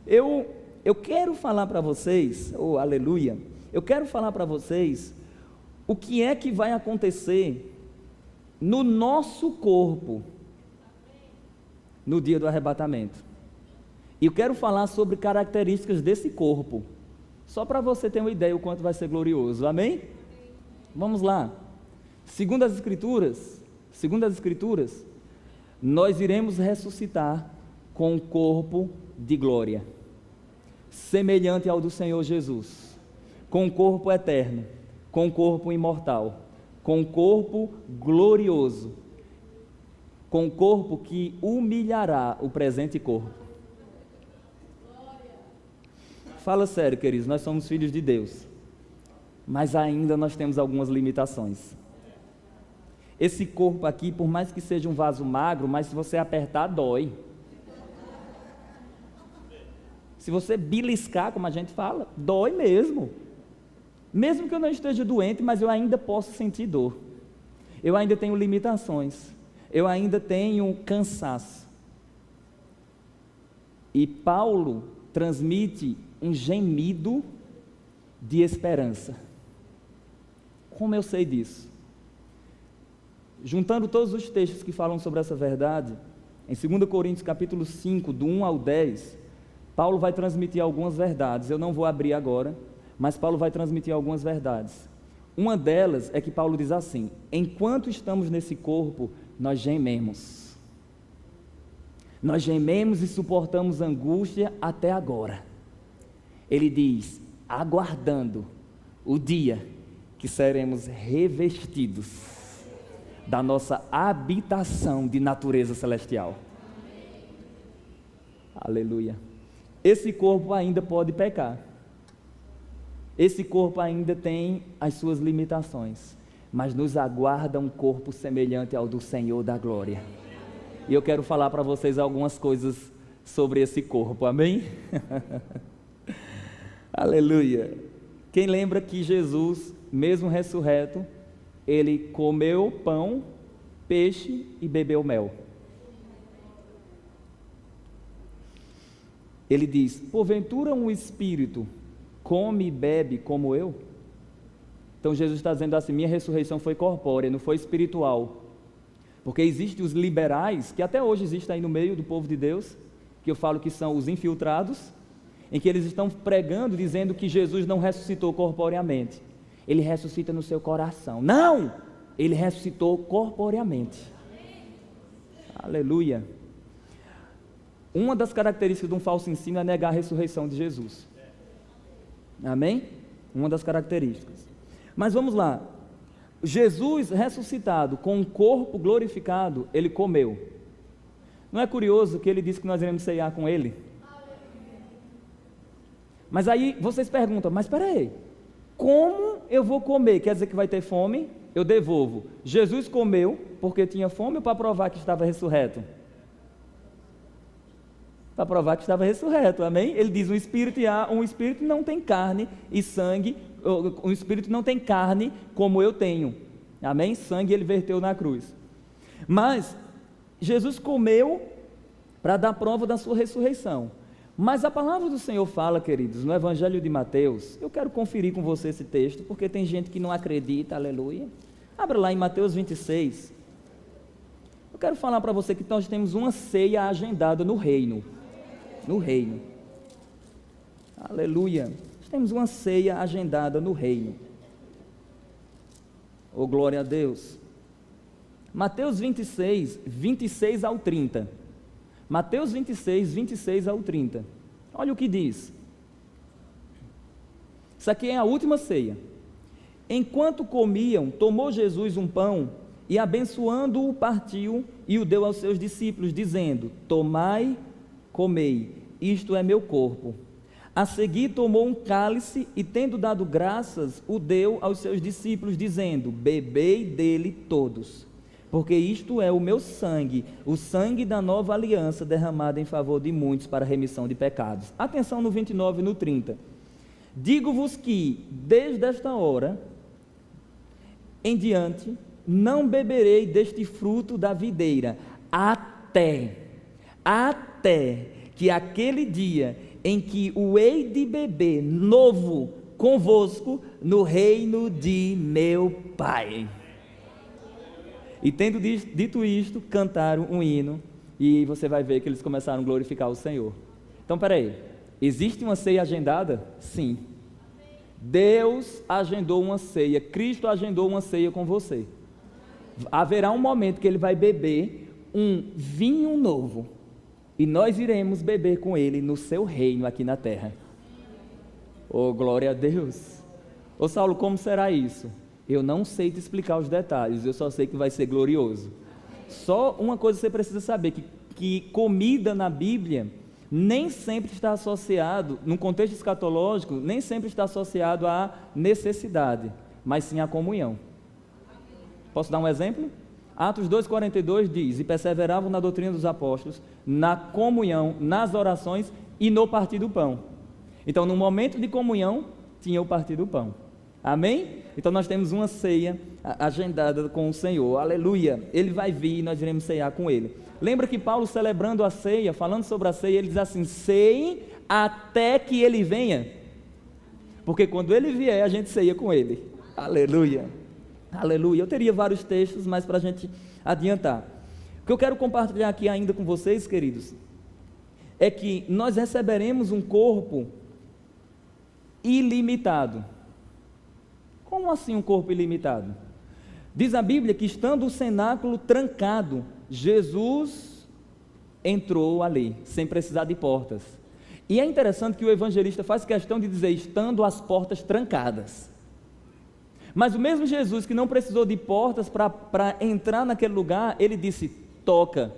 eu quero falar para vocês, aleluia, eu quero falar para vocês o que é que vai acontecer no nosso corpo no dia do arrebatamento. E eu quero falar sobre características desse corpo, só para você ter uma ideia o quanto vai ser glorioso, amém? Vamos lá. Segundo as Escrituras, nós iremos ressuscitar com um corpo de glória, semelhante ao do Senhor Jesus, com um corpo eterno, com um corpo imortal, com um corpo glorioso, com um corpo que humilhará o presente corpo. Fala sério, queridos, nós somos filhos de Deus, mas ainda nós temos algumas limitações. Esse corpo aqui, por mais que seja um vaso magro, mas se você apertar, dói. Se você beliscar, como a gente fala, dói mesmo. Mesmo que eu não esteja doente, mas eu ainda posso sentir dor. Eu ainda tenho limitações. Eu ainda tenho cansaço. E Paulo transmite um gemido de esperança. Como eu sei disso? Juntando todos os textos que falam sobre essa verdade, em 2 Coríntios capítulo 5, do 1 ao 10, Paulo vai transmitir algumas verdades. Eu não vou abrir agora, mas Paulo vai transmitir algumas verdades. Uma delas é que Paulo diz assim: enquanto estamos nesse corpo, nós gememos. Nós gememos e suportamos angústia até agora. Ele diz, aguardando o dia que seremos revestidos da nossa habitação de natureza celestial. Aleluia. Esse corpo ainda pode pecar. Esse corpo ainda tem as suas limitações, mas nos aguarda um corpo semelhante ao do Senhor da glória. E eu quero falar para vocês algumas coisas sobre esse corpo, amém? Aleluia. Quem lembra que Jesus, mesmo ressurreto, ele comeu pão, peixe e bebeu mel. Ele diz, porventura um espírito come e bebe como eu? Então Jesus está dizendo assim, minha ressurreição foi corpórea, não foi espiritual. Porque existem os liberais, que até hoje existem aí no meio do povo de Deus, que eu falo que são os infiltrados, em que eles estão pregando, dizendo que Jesus não ressuscitou corporeamente. Ele ressuscita no seu coração. Não! Ele ressuscitou corporeamente. Aleluia. Uma das características de um falso ensino é negar a ressurreição de Jesus. Amém? Uma das características. Mas vamos lá. Jesus ressuscitado com um corpo glorificado, ele comeu. Não é curioso que ele disse que nós iremos ceiar com ele? Mas aí vocês perguntam, mas espera aí, como eu vou comer? Quer dizer que vai ter fome? Eu devolvo. Jesus comeu porque tinha fome ou para provar que estava ressurreto? Para provar que estava ressurreto, amém? Ele diz, um espírito não tem carne e sangue, um espírito não tem carne como eu tenho, amém? Sangue ele verteu na cruz. Mas Jesus comeu para dar prova da sua ressurreição. Mas a palavra do Senhor fala, queridos, no Evangelho de Mateus, eu quero conferir com você esse texto, porque tem gente que não acredita, aleluia. Abra lá em Mateus 26. Eu quero falar para você que nós temos uma ceia agendada no reino. No reino. Aleluia. Nós temos uma ceia agendada no reino. Oh, glória a Deus. Mateus 26, 26 ao 30. Mateus 26, 26 ao 30. Olha o que diz. Isso aqui é a última ceia. Enquanto comiam, tomou Jesus um pão e abençoando-o partiu e o deu aos seus discípulos, dizendo, tomai, comei, isto é meu corpo. A seguir tomou um cálice e tendo dado graças, o deu aos seus discípulos, dizendo, bebei dele todos. Porque isto é o meu sangue, o sangue da nova aliança derramado em favor de muitos para a remissão de pecados. Atenção no 29 e no 30. Digo-vos que, desde esta hora em diante, não beberei deste fruto da videira, até que aquele dia em que o hei de beber novo convosco no reino de meu Pai. E tendo dito isto, cantaram um hino, e você vai ver que eles começaram a glorificar o Senhor. Então, peraí, existe uma ceia agendada? Sim. Deus agendou uma ceia, Cristo agendou uma ceia com você. Haverá um momento que Ele vai beber um vinho novo, e nós iremos beber com Ele no seu reino aqui na terra. Oh, glória a Deus! Ô Saulo, como será isso? Eu não sei te explicar os detalhes, eu só sei que vai ser glorioso. Só uma coisa você precisa saber, que comida na Bíblia nem sempre está associado, num contexto escatológico, nem sempre está associado à necessidade, mas sim à comunhão. Posso dar um exemplo? Atos 2,42 diz: e perseveravam na doutrina dos apóstolos, na comunhão, nas orações e no partir do pão. Então, no momento de comunhão, tinha o partir do pão. Amém? Então, nós temos uma ceia agendada com o Senhor. Aleluia! Ele vai vir e nós iremos ceiar com Ele. Lembra que Paulo, celebrando a ceia, falando sobre a ceia, ele diz assim: ceiem até que Ele venha. Porque quando Ele vier, a gente ceia com Ele. Aleluia! Aleluia! Eu teria vários textos, mas para a gente adiantar. O que eu quero compartilhar aqui ainda com vocês, queridos, é que nós receberemos um corpo ilimitado. Como assim um corpo ilimitado? Diz a Bíblia que, estando o cenáculo trancado, Jesus entrou ali, sem precisar de portas. E é interessante que o evangelista faz questão de dizer, estando as portas trancadas. Mas o mesmo Jesus que não precisou de portas para entrar naquele lugar, ele disse, toca.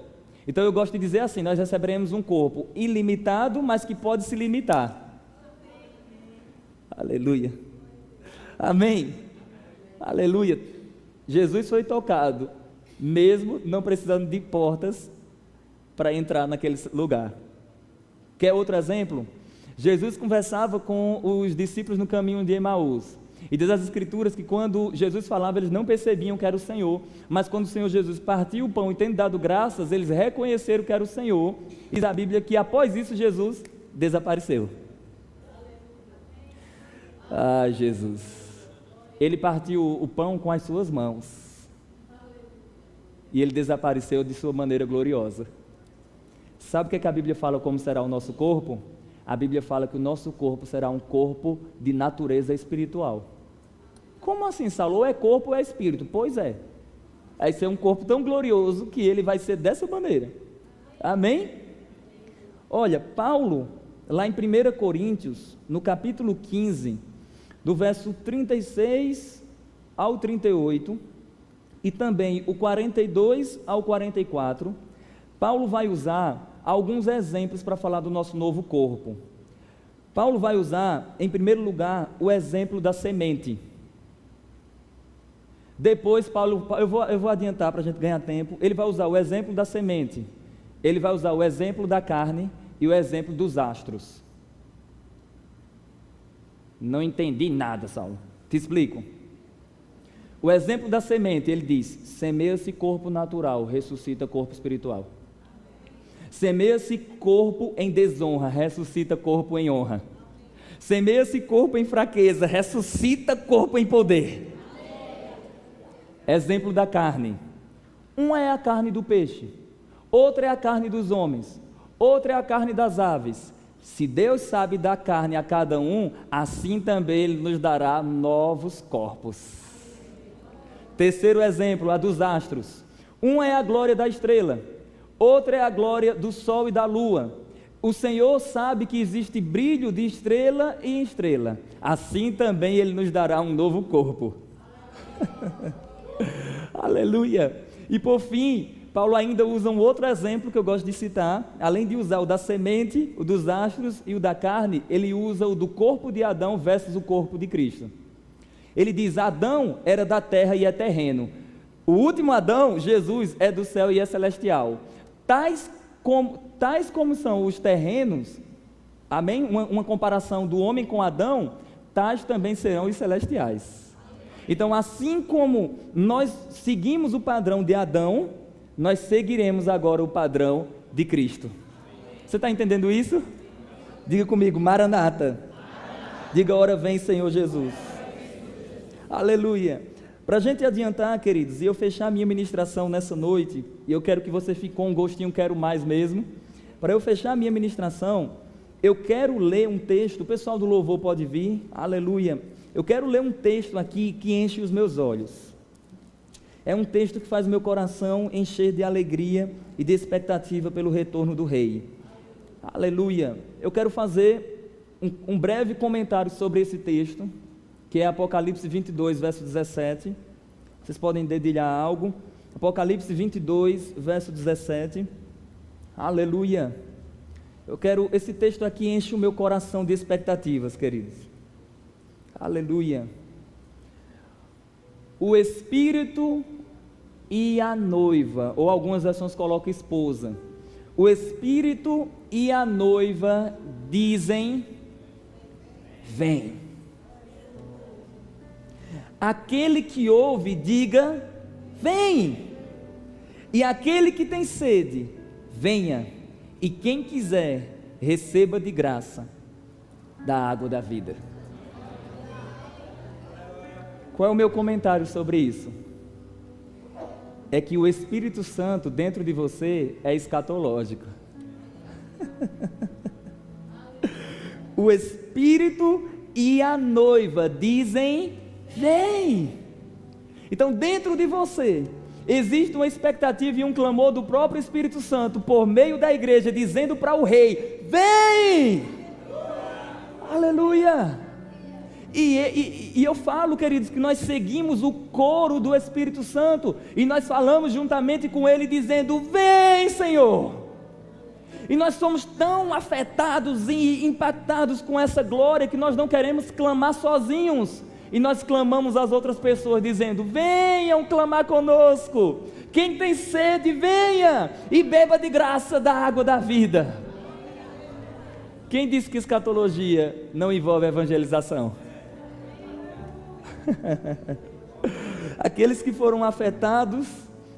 Então eu gosto de dizer assim, nós receberemos um corpo ilimitado, mas que pode se limitar. Aleluia. Amém. Aleluia. Jesus foi tocado, mesmo não precisando de portas para entrar naquele lugar. Quer outro exemplo? Jesus conversava com os discípulos no caminho de Emaús. E diz as Escrituras que quando Jesus falava, eles não percebiam que era o Senhor, mas quando o Senhor Jesus partiu o pão e tendo dado graças, eles reconheceram que era o Senhor. Diz a Bíblia que após isso Jesus desapareceu. Ah, Jesus! Ele partiu o pão com as suas mãos e ele desapareceu de sua maneira gloriosa. Sabe o que a Bíblia fala como será o nosso corpo? A Bíblia fala que o nosso corpo será um corpo de natureza espiritual. Como assim, Saulo? Ou é corpo ou é espírito? Pois é. Vai ser um corpo tão glorioso que ele vai ser dessa maneira. Amém? Olha, Paulo, lá em 1 Coríntios, no capítulo 15, do verso 36 ao 38, e também o 42 ao 44, Paulo vai usar alguns exemplos para falar do nosso novo corpo. Paulo vai usar, em primeiro lugar, o exemplo da semente. Depois, Paulo, eu vou adiantar para a gente ganhar tempo, ele vai usar o exemplo da semente, ele vai usar o exemplo da carne e o exemplo dos astros. Não entendi nada, Saulo. Te explico. O exemplo da semente, ele diz, semeia-se corpo natural, ressuscita corpo espiritual. Semeia-se corpo em desonra, ressuscita corpo em honra. Semeia-se corpo em fraqueza, ressuscita corpo em poder. Exemplo da carne. Uma é a carne do peixe, outra é a carne dos homens, outra é a carne das aves. Se Deus sabe dar carne a cada um, assim também Ele nos dará novos corpos. Terceiro exemplo, a dos astros. Uma é a glória da estrela, outra é a glória do sol e da lua. O Senhor sabe que existe brilho de estrela em estrela. Assim também Ele nos dará um novo corpo. Aleluia! E por fim, Paulo ainda usa um outro exemplo que eu gosto de citar. Além de usar o da semente, o dos astros e o da carne, ele usa o do corpo de Adão versus o corpo de Cristo. Ele diz, Adão era da terra e é terreno. O último Adão, Jesus, é do céu e é celestial. Tais como são os terrenos, amém? Uma comparação do homem com Adão, tais também serão os celestiais. Então, assim como nós seguimos o padrão de Adão, nós seguiremos agora o padrão de Cristo. Você está entendendo isso? Diga comigo, Maranata. Diga, ora vem, Senhor Jesus. Aleluia. Para a gente adiantar, queridos, e eu fechar a minha ministração nessa noite, e eu quero que você fique com um gostinho, quero mais mesmo. Para eu fechar a minha ministração, eu quero ler um texto, o pessoal do louvor pode vir, aleluia. Eu quero ler um texto aqui que enche os meus olhos. É um texto que faz meu coração encher de alegria e de expectativa pelo retorno do Rei. Aleluia. Eu quero fazer um breve comentário sobre esse texto, que é Apocalipse 22, verso 17. Vocês podem dedilhar algo. Apocalipse 22, verso 17. Aleluia. Esse texto aqui enche o meu coração de expectativas, queridos. Aleluia. O Espírito e a noiva, ou algumas versões colocam esposa. O Espírito e a noiva dizem: vem. Aquele que ouve, diga: vem. E aquele que tem sede, venha. E quem quiser, receba de graça da água da vida. Qual é o meu comentário sobre isso? É que o Espírito Santo dentro de você é escatológico. O Espírito e a noiva dizem: vem. Então dentro de você existe uma expectativa e um clamor do próprio Espírito Santo por meio da igreja, dizendo para o Rei: vem! Aleluia! E eu falo, queridos, que nós seguimos o coro do Espírito Santo, e nós falamos juntamente com ele, dizendo: vem, Senhor! E nós somos tão afetados e impactados com essa glória, que nós não queremos clamar sozinhos, e nós clamamos às outras pessoas, dizendo: venham clamar conosco, quem tem sede, venha, e beba de graça da água da vida. Quem disse que escatologia não envolve evangelização? Aqueles que foram afetados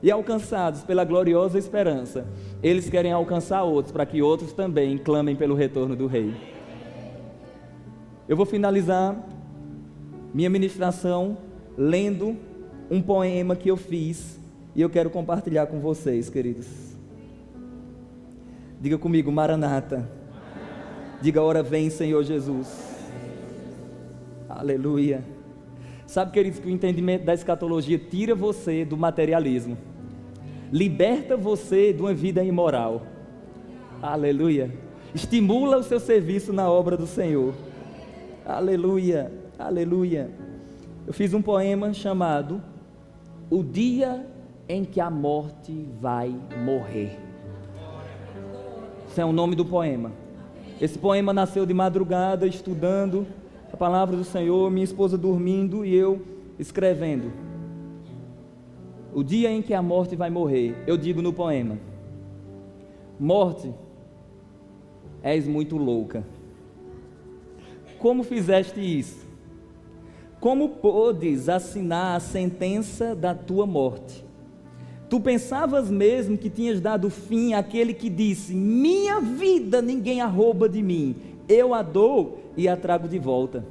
e alcançados pela gloriosa esperança, eles querem alcançar outros, para que outros também clamem pelo retorno do Rei. Eu vou finalizar minha ministração lendo um poema que eu fiz, e eu quero compartilhar com vocês, queridos. Diga comigo: Maranata. Diga: ora vem, Senhor Jesus. Aleluia. Sabe, queridos, que o entendimento da escatologia tira você do materialismo, liberta você de uma vida imoral. Aleluia. Estimula o seu serviço na obra do Senhor. Aleluia, aleluia. Eu fiz um poema chamado O Dia em que a Morte Vai Morrer. Esse é o nome do poema. Esse poema nasceu de madrugada, estudando a palavra do Senhor, minha esposa dormindo e eu escrevendo. O dia em que a morte vai morrer. Eu digo no poema: morte, és muito louca. Como fizeste isso? Como podes assinar a sentença da tua morte? Tu pensavas mesmo que tinhas dado fim àquele que disse: minha vida ninguém a rouba de mim, eu a dou e a trago de volta.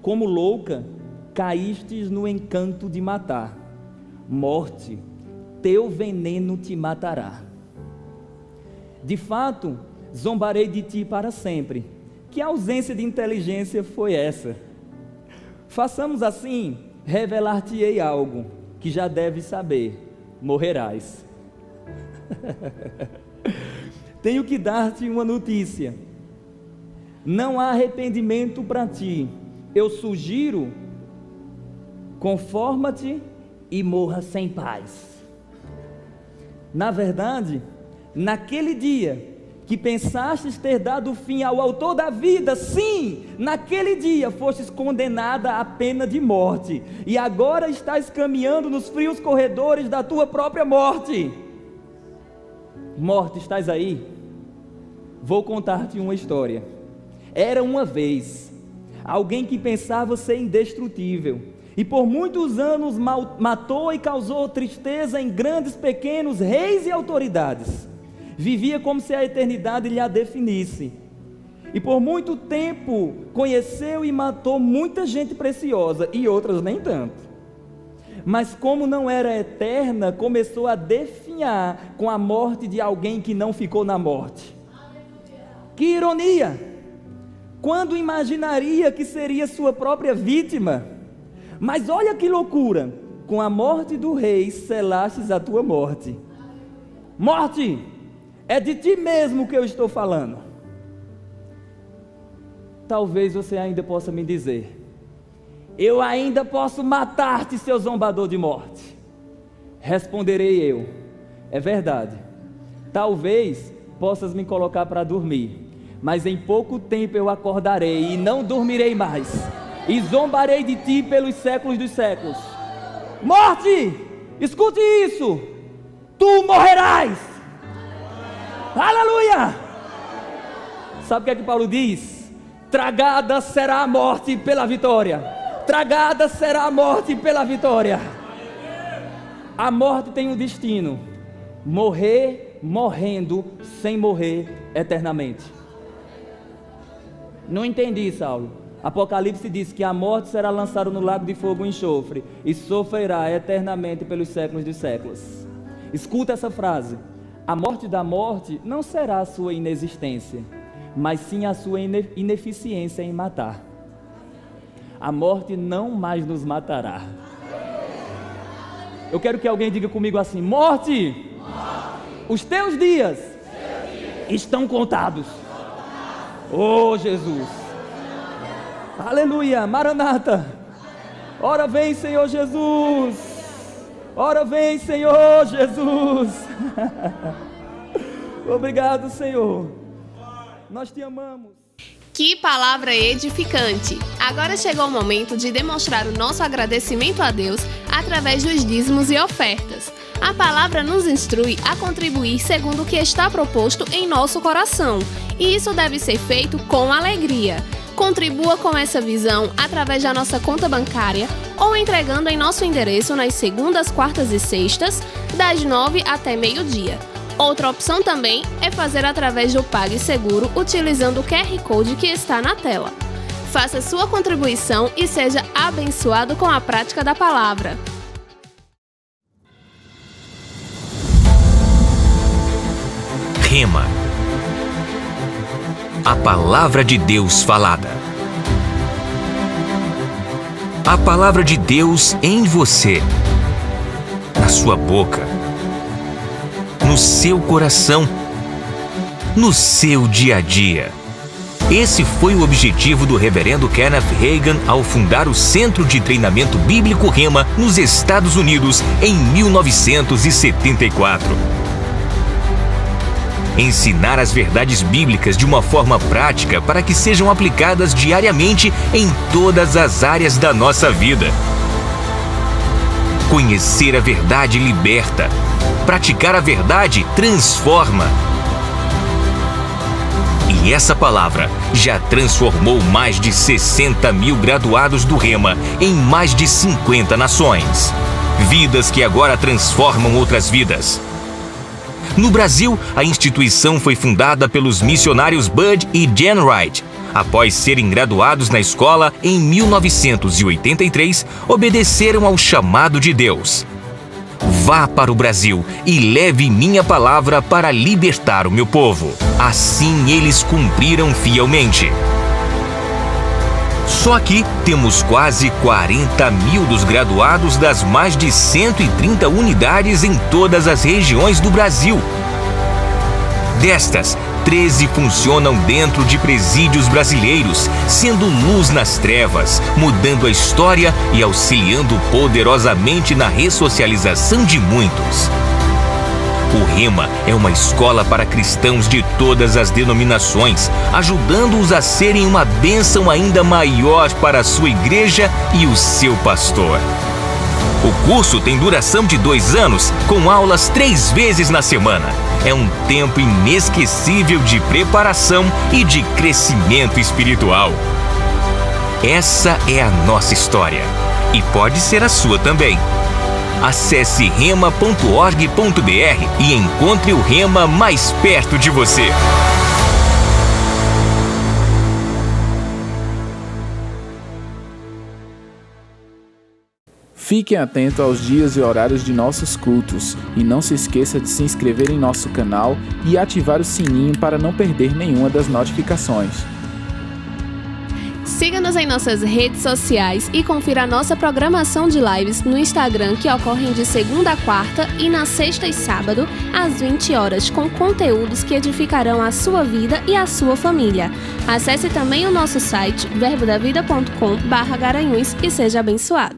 Como louca, caístes no encanto de matar. Morte, teu veneno te matará. De fato, zombarei de ti para sempre. Que ausência de inteligência foi essa? Façamos assim, revelar-te-ei algo que já deves saber: morrerás. Tenho que dar-te uma notícia: não há arrependimento para ti. Eu sugiro: conforma-te e morra sem paz. Na verdade, naquele dia que pensastes ter dado fim ao autor da vida, sim, naquele dia fostes condenada à pena de morte, e agora estás caminhando nos frios corredores da tua própria morte. Morte, estás aí? Vou contar-te uma história. Era uma vez alguém que pensava ser indestrutível, e por muitos anos matou e causou tristeza em grandes, pequenos, reis e autoridades. Vivia como se a eternidade lhe a definisse. e por muito tempo conheceu e matou muita gente preciosa e outras nem tanto. Mas como não era eterna, começou a definhar com a morte de alguém que não ficou na morte. Que ironia! Quando imaginaria que seria sua própria vítima? Mas olha que loucura! Com a morte do rei selastes a tua morte. Morte! É de ti mesmo que eu estou falando. Talvez você ainda possa me dizer: eu ainda posso matar-te, seu zombador de morte. Responderei eu: é verdade. Talvez possas me colocar para dormir, mas em pouco tempo eu acordarei e não dormirei mais, e zombarei de ti pelos séculos dos séculos. Morte, escute isso: tu morrerás. Aleluia! Sabe o que Paulo diz? Tragada será a morte pela vitória. Tragada será a morte pela vitória. A morte tem um destino: morrer morrendo, sem morrer eternamente. Não entendi, Saulo. Apocalipse diz que a morte será lançada no lago de fogo e enxofre, e sofrerá eternamente pelos séculos dos séculos. Escuta essa frase: a morte da morte não será a sua inexistência, mas sim a sua ineficiência em matar. A morte não mais nos matará. Eu quero que alguém diga comigo assim: morte, os teus dias estão contados. Oh Jesus, aleluia, Maranata, ora vem Senhor Jesus, ora vem Senhor Jesus. Obrigado, Senhor, nós te amamos. Que palavra edificante! Agora chegou o momento de demonstrar o nosso agradecimento a Deus através dos dízimos e ofertas. A palavra nos instrui a contribuir segundo o que está proposto em nosso coração, e isso deve ser feito com alegria. Contribua com essa visão através da nossa conta bancária ou entregando em nosso endereço nas segundas, quartas e sextas, das 9 até meio-dia. Outra opção também é fazer através do PagSeguro, utilizando o QR Code que está na tela. Faça sua contribuição e seja abençoado com a prática da palavra. Rema. A palavra de Deus falada. A palavra de Deus em você, na sua boca, no seu coração, no seu dia a dia. Esse foi o objetivo do reverendo Kenneth Hagin ao fundar o Centro de Treinamento Bíblico Rema nos Estados Unidos em 1974. Ensinar as verdades bíblicas de uma forma prática para que sejam aplicadas diariamente em todas as áreas da nossa vida. Conhecer a verdade liberta. Praticar a verdade transforma. E essa palavra já transformou mais de 60 mil graduados do Rema em mais de 50 nações. Vidas que agora transformam outras vidas. No Brasil, a instituição foi fundada pelos missionários Bud e Jen Wright. Após serem graduados na escola em 1983, obedeceram ao chamado de Deus. Vá para o Brasil e leve minha palavra para libertar o meu povo. Assim eles cumpriram fielmente. Só aqui temos quase 40 mil dos graduados das mais de 130 unidades em todas as regiões do Brasil. Destas, 13 funcionam dentro de presídios brasileiros, sendo luz nas trevas, mudando a história e auxiliando poderosamente na ressocialização de muitos. O Rema é uma escola para cristãos de todas as denominações, ajudando-os a serem uma bênção ainda maior para a sua igreja e o seu pastor. O curso tem duração de 2 anos, com aulas 3 vezes na semana. É um tempo inesquecível de preparação e de crescimento espiritual. Essa é a nossa história e pode ser a sua também. Acesse rema.org.br e encontre o Rema mais perto de você. Fiquem atentos aos dias e horários de nossos cultos e não se esqueça de se inscrever em nosso canal e ativar o sininho para não perder nenhuma das notificações. Siga-nos em nossas redes sociais e confira a nossa programação de lives no Instagram, que ocorrem de segunda a quarta e na sexta e sábado, às 20 horas, com conteúdos que edificarão a sua vida e a sua família. Acesse também o nosso site verbodavida.com/Garanhuns e seja abençoado.